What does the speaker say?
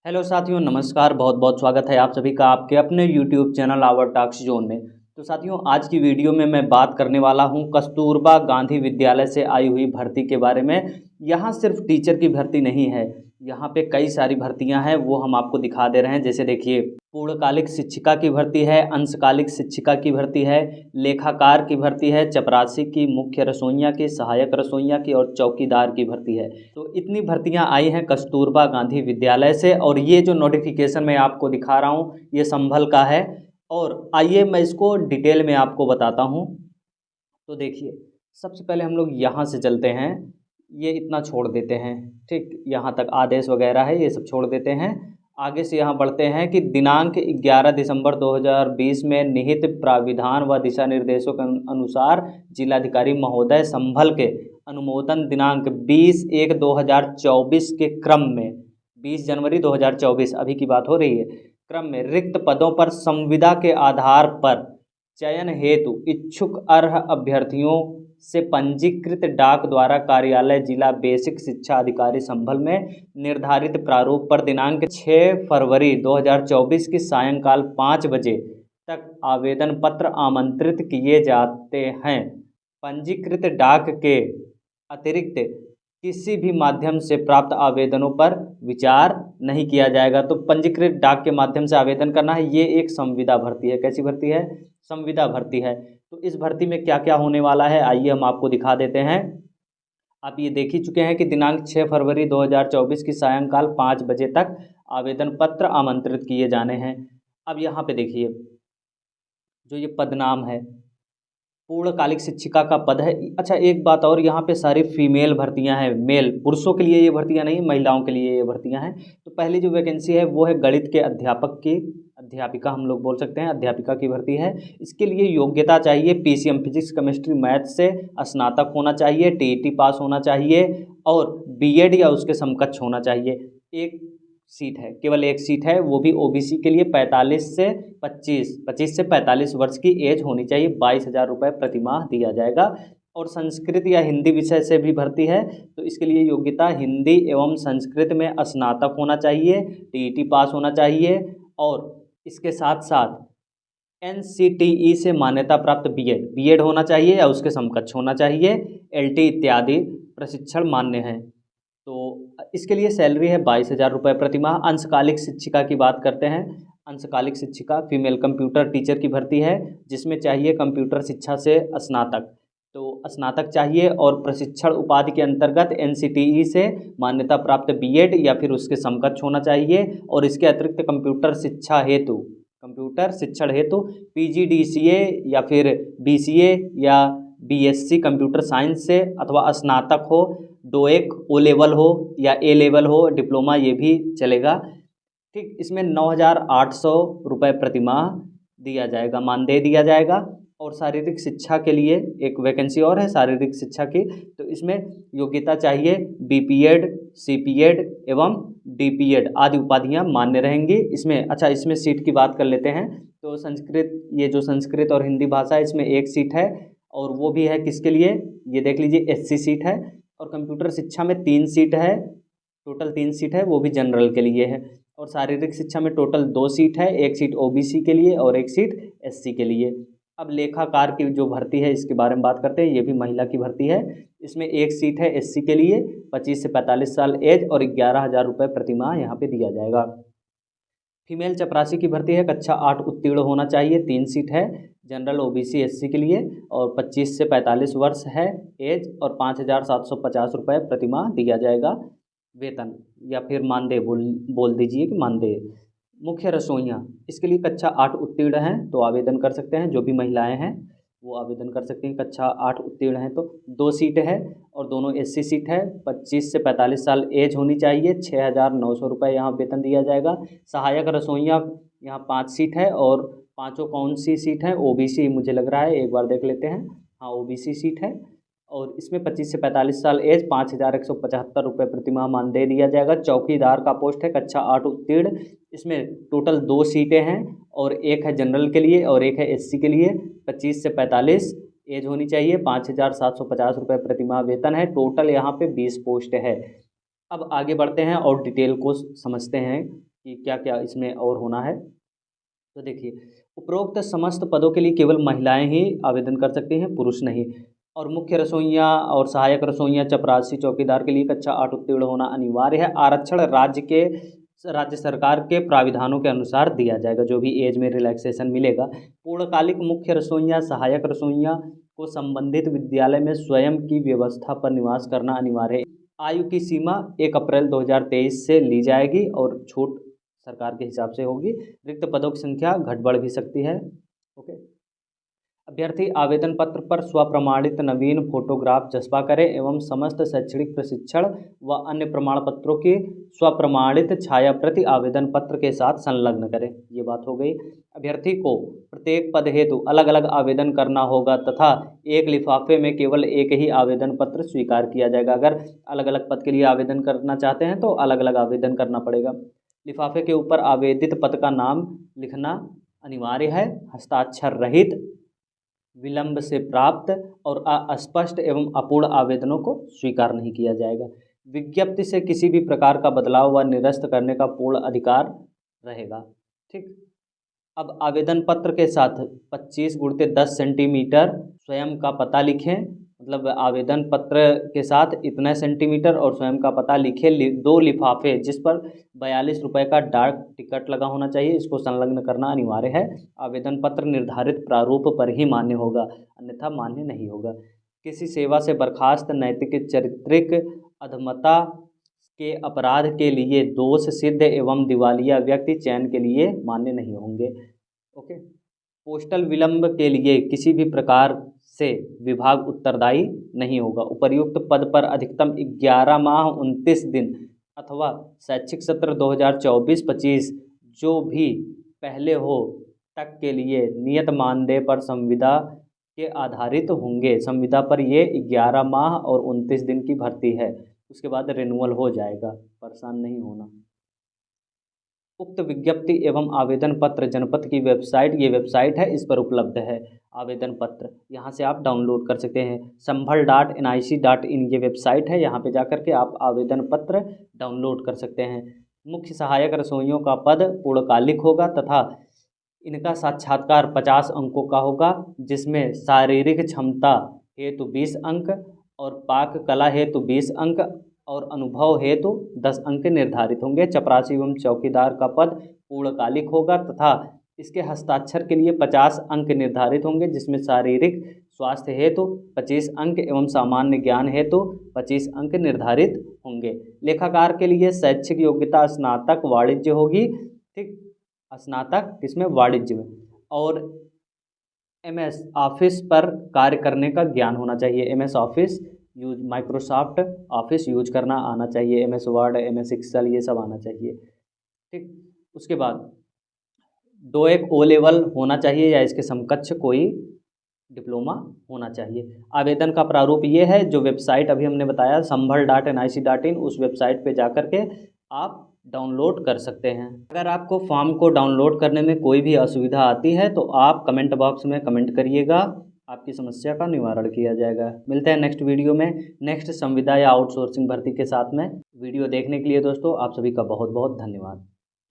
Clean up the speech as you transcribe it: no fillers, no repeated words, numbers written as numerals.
Hello साथियों, नमस्कार। बहुत बहुत स्वागत है आप सभी का आपके अपने YouTube channel our talks zone में। तो साथियों, आज की वीडियो में मैं बात करने वाला हूं कस्तूरबा गांधी विद्यालय से आई हुई भर्ती के बारे में। यहां सिर्फ टीचर की भर्ती नहीं है, यहां पे कई सारी भर्तियां हैं, वो हम आपको दिखा दे रहे हैं। जैसे देखिए, पूर्णकालिक शिक्षिका की भर्ती है, अंशकालिक शिक्षिका की भर्ती है, लेखाकार की भर्ती है, चपरासी की, मुख्य रसोइया की, सहायक रसोइया की और चौकीदार की भर्ती है। तो इतनी भर्तियां आई हैं कस्तूरबा गांधी विद्यालय से। और ये जो नोटिफिकेशन मैं आपको दिखा रहा हूँ, ये संभल का है। और आइए मैं इसको डिटेल में आपको बताता हूँ। तो देखिए, सबसे पहले हम लोग यहाँ से चलते हैं। ये इतना छोड़ देते हैं, ठीक, यहाँ तक आदेश वगैरह है, ये सब छोड़ देते हैं। आगे से यहाँ बढ़ते हैं कि दिनांक 11 दिसंबर 2020 में निहित प्राविधान व दिशा निर्देशों के अनुसार जिलाधिकारी महोदय संभल के अनुमोदन दिनांक 20/1/2024 के क्रम में, 20 जनवरी 2024 अभी की बात हो रही है, क्रम में रिक्त पदों पर संविदा के आधार पर चयन हेतु इच्छुक अर्ह अभ्यर्थियों से पंजीकृत डाक द्वारा कार्यालय जिला बेसिक शिक्षा अधिकारी संभल में निर्धारित प्रारूप पर दिनांक 6 फरवरी 2024 की सायंकाल 5 बजे तक आवेदन पत्र आमंत्रित किए जाते हैं। पंजीकृत डाक के अतिरिक्त किसी भी माध्यम से प्राप्त आवेदनों पर विचार नहीं किया जाएगा। तो पंजीकृत डाक के माध्यम से आवेदन करना है। ये एक संविदा भर्ती है। कैसी भर्ती है? संविदा भर्ती है। तो इस भर्ती में क्या क्या होने वाला है, आइए हम आपको दिखा देते हैं। आप ये देख ही चुके हैं कि दिनांक 6 फरवरी 2024 की सायंकाल 5 बजे तक आवेदन पत्र आमंत्रित किए जाने हैं। अब यहाँ पे देखिए, जो ये पदनाम है, पूर्णकालिक शिक्षिका का पद है। अच्छा, एक बात और, यहाँ पे सारी फीमेल भर्तियां हैं, मेल, पुरुषों के लिए ये भर्तियां नहीं, महिलाओं के लिए ये भर्तियां हैं। तो पहली जो वैकेंसी है वो है गणित के अध्यापक की, अध्यापिका हम लोग बोल सकते हैं, अध्यापिका की भर्ती है। इसके लिए योग्यता चाहिए पीसीएम फिजिक्स केमिस्ट्री मैथ से स्नातक होना चाहिए, टीईटी पास होना चाहिए और बीएड या उसके समकक्ष होना चाहिए। एक सीट है, केवल एक सीट है, वो भी ओबीसी के लिए 25 से 45 वर्ष की एज होनी चाहिए। 22,000 रुपये प्रतिमाह दिया जाएगा। और संस्कृत या हिंदी विषय से भी भर्ती है, तो इसके लिए योग्यता हिंदी एवं संस्कृत में स्नातक होना चाहिए, टीईटी पास होना चाहिए और इसके साथ साथ एनसीटीई से मान्यता प्राप्त बीएड होना चाहिए या उसके समकक्ष होना चाहिए। एलटी इत्यादि प्रशिक्षण मान्य है। तो इसके लिए सैलरी है 22,000 रुपये प्रतिमाह। अंशकालिक शिक्षिका की बात करते हैं। अंशकालिक शिक्षिका फीमेल कंप्यूटर टीचर की भर्ती है, जिसमें चाहिए कंप्यूटर शिक्षा से स्नातक, तो स्नातक चाहिए और प्रशिक्षण उपाधि के अंतर्गत एनसीटीई से मान्यता प्राप्त बीएड या फिर उसके समकक्ष होना चाहिए। और इसके अतिरिक्त कंप्यूटर शिक्षण हेतु पीजीडीसीए या फिर बीसीए या बीएससी कंप्यूटर साइंस से अथवा स्नातक हो, डोएक ओ लेवल हो या ए लेवल हो, डिप्लोमा, ये भी चलेगा। ठीक, इसमें 9,800 रुपये प्रतिमाह दिया जाएगा, मानदेय दिया जाएगा। और शारीरिक शिक्षा के लिए एक वैकेंसी और है, शारीरिक शिक्षा की। तो इसमें योग्यता चाहिए बीपीएड, सीपीएड एवं डीपीएड आदि उपाधियां मान्य रहेंगी इसमें। अच्छा, इसमें सीट की बात कर लेते हैं। तो संस्कृत, ये जो संस्कृत और हिंदी भाषा है, इसमें एक सीट है और वो भी है किसके लिए, ये देख लीजिए, एससी सीट है। और कंप्यूटर शिक्षा में 3 सीट है, टोटल 3 सीट है, वो भी जनरल के लिए है। और शारीरिक शिक्षा में टोटल 2 सीट है, एक सीट ओबीसी के लिए और एक सीट एससी के लिए। अब लेखाकार की जो भर्ती है, इसके बारे में बात करते हैं। ये भी महिला की भर्ती है। इसमें एक सीट है एससी के लिए, 25 से 45 साल एज और 11,000 रुपये प्रतिमाह यहाँ पे दिया जाएगा। फीमेल चपरासी की भर्ती है, कक्षा 8 उत्तीर्ण होना चाहिए, 3 सीट है, जनरल ओबीसी एससी के लिए और 25 से 45 वर्ष है एज और 5,750 रुपये प्रतिमाह दिया जाएगा वेतन, या फिर मानदेय बोल दीजिए कि मानदेय। मुख्य रसोइयाँ, इसके लिए कक्षा 8 उत्तीर्ण हैं तो आवेदन कर सकते हैं। जो भी महिलाएं हैं वो आवेदन कर सकती हैं, कक्षा 8 उत्तीर्ण हैं तो। 2 सीट है और दोनों एससी सीट है। 25 से 45 साल एज होनी चाहिए। 6,900 रुपये यहाँ वेतन दिया जाएगा। सहायक रसोइयाँ, यहाँ 5 सीट है और पाँचों कौन सी सीट है? ओबीसी मुझे लग रहा है, एक बार देख लेते हैं। हाँ, ओबीसी सीट है और इसमें 25 से 45 साल एज, 5,175 रुपये प्रतिमाह मानदेय दिया जाएगा। चौकीदार का पोस्ट है, कक्षा 8 उत्तीर्ण। इसमें टोटल 2 सीटें हैं और एक है जनरल के लिए और एक है एससी के लिए। 25 से 45 एज होनी चाहिए। 5,750 रुपये प्रतिमाह वेतन है। टोटल यहाँ पे 20 पोस्ट है। अब आगे बढ़ते हैं और डिटेल को समझते हैं कि क्या क्या इसमें और होना है। तो देखिए, उपरोक्त समस्त पदों के लिए केवल महिलाएं ही आवेदन कर सकती हैं, पुरुष नहीं। और मुख्य रसोइया और सहायक रसोइया, चपरासी, चौकीदार के लिए कक्षा 8 उत्तीर्ण होना अनिवार्य है। आरक्षण राज्य सरकार के प्राविधानों के अनुसार दिया जाएगा, जो भी एज में रिलैक्सेशन मिलेगा। पूर्णकालिक मुख्य रसोइया, सहायक रसोइया को संबंधित विद्यालय में स्वयं की व्यवस्था पर निवास करना अनिवार्य है। आयु की सीमा 1 अप्रैल 2023 से ली जाएगी और छूट सरकार के हिसाब से होगी। रिक्त पदों की संख्या घट बढ़ भी सकती है। ओके। अभ्यर्थी आवेदन पत्र पर स्वप्रमाणित नवीन फोटोग्राफ चस्पा करें एवं समस्त शैक्षणिक प्रशिक्षण व अन्य प्रमाण पत्रों की स्वप्रमाणित छाया प्रति आवेदन पत्र के साथ संलग्न करें। ये बात हो गई। अभ्यर्थी को प्रत्येक पद हेतु अलग अलग आवेदन करना होगा तथा एक लिफाफे में केवल एक ही आवेदन पत्र स्वीकार किया जाएगा। अगर अलग अलग पद के लिए आवेदन करना चाहते हैं तो अलग अलग आवेदन करना पड़ेगा। लिफाफे के ऊपर आवेदित पद का नाम लिखना अनिवार्य है। हस्ताक्षर रहित, विलंब से प्राप्त और अस्पष्ट एवं अपूर्ण आवेदनों को स्वीकार नहीं किया जाएगा। विज्ञप्ति से किसी भी प्रकार का बदलाव व निरस्त करने का पूर्ण अधिकार रहेगा। ठीक। अब आवेदन पत्र के साथ 25 × 10 सेंटीमीटर स्वयं का पता लिखें। मतलब आवेदन पत्र के साथ इतने सेंटीमीटर और स्वयं का पता लिखे। 2 लिफाफे जिस पर 42 रुपये का डाक टिकट लगा होना चाहिए, इसको संलग्न करना अनिवार्य है। आवेदन पत्र निर्धारित प्रारूप पर ही मान्य होगा, अन्यथा मान्य नहीं होगा। किसी सेवा से बर्खास्त, नैतिक चारित्रिक अधमता के अपराध के लिए दोष सिद्ध एवं दिवालिया व्यक्ति चयन के लिए मान्य नहीं होंगे। ओके। पोस्टल विलंब के लिए किसी भी प्रकार से विभाग उत्तरदायी नहीं होगा। उपर्युक्त पद पर अधिकतम 11 माह 29 दिन अथवा शैक्षिक सत्र 2024-25 जो भी पहले हो तक के लिए नियत मानदेय पर संविदा के आधारित होंगे। संविदा पर ये 11 माह और 29 दिन की भर्ती है, उसके बाद रिन्यूअल हो जाएगा, परेशान नहीं होना। उक्त विज्ञप्ति एवं आवेदन पत्र जनपद की वेबसाइट, ये वेबसाइट है, इस पर उपलब्ध है आवेदन पत्र। यहाँ से आप डाउनलोड कर सकते हैं। sambhal.nic.in ये वेबसाइट है, यहाँ पे जाकर के आप आवेदन पत्र डाउनलोड कर सकते हैं। मुख्य सहायक रसोइयों का पद पूर्णकालिक होगा तथा इनका साक्षात्कार 50 अंकों का होगा, जिसमें शारीरिक क्षमता हेतु 20 अंक और पाक कला हेतु 20 अंक और अनुभव हेतु 10 अंक निर्धारित होंगे। चपरासी एवं चौकीदार का पद पूर्णकालिक होगा तथा इसके हस्ताक्षर के लिए 50 अंक निर्धारित होंगे, जिसमें शारीरिक स्वास्थ्य हेतु 25 अंक एवं सामान्य ज्ञान हेतु 25 अंक निर्धारित होंगे। लेखाकार के लिए शैक्षिक योग्यता स्नातक वाणिज्य होगी। ठीक, स्नातक किसमें? वाणिज्य में। और MS ऑफिस पर कार्य करने का ज्ञान होना चाहिए। MS office use, Microsoft office use करना आना चाहिए। MS वर्ड, MS एक्सेल ये सब आना चाहिए। ठीक, उसके बाद 2 O लेवल होना चाहिए या इसके समकक्ष कोई डिप्लोमा होना चाहिए। आवेदन का प्रारूप ये है, जो वेबसाइट अभी हमने बताया sambhal.nic.in, उस वेबसाइट पे जाकर के आप डाउनलोड कर सकते हैं। अगर आपको फॉर्म को डाउनलोड करने में कोई भी असुविधा आती है तो आप कमेंट बॉक्स में कमेंट करिएगा, आपकी समस्या का निवारण किया जाएगा। मिलते हैं नेक्स्ट वीडियो में, नेक्स्ट संविदा या आउटसोर्सिंग भर्ती के साथ में। वीडियो देखने के लिए दोस्तों आप सभी का बहुत बहुत धन्यवाद।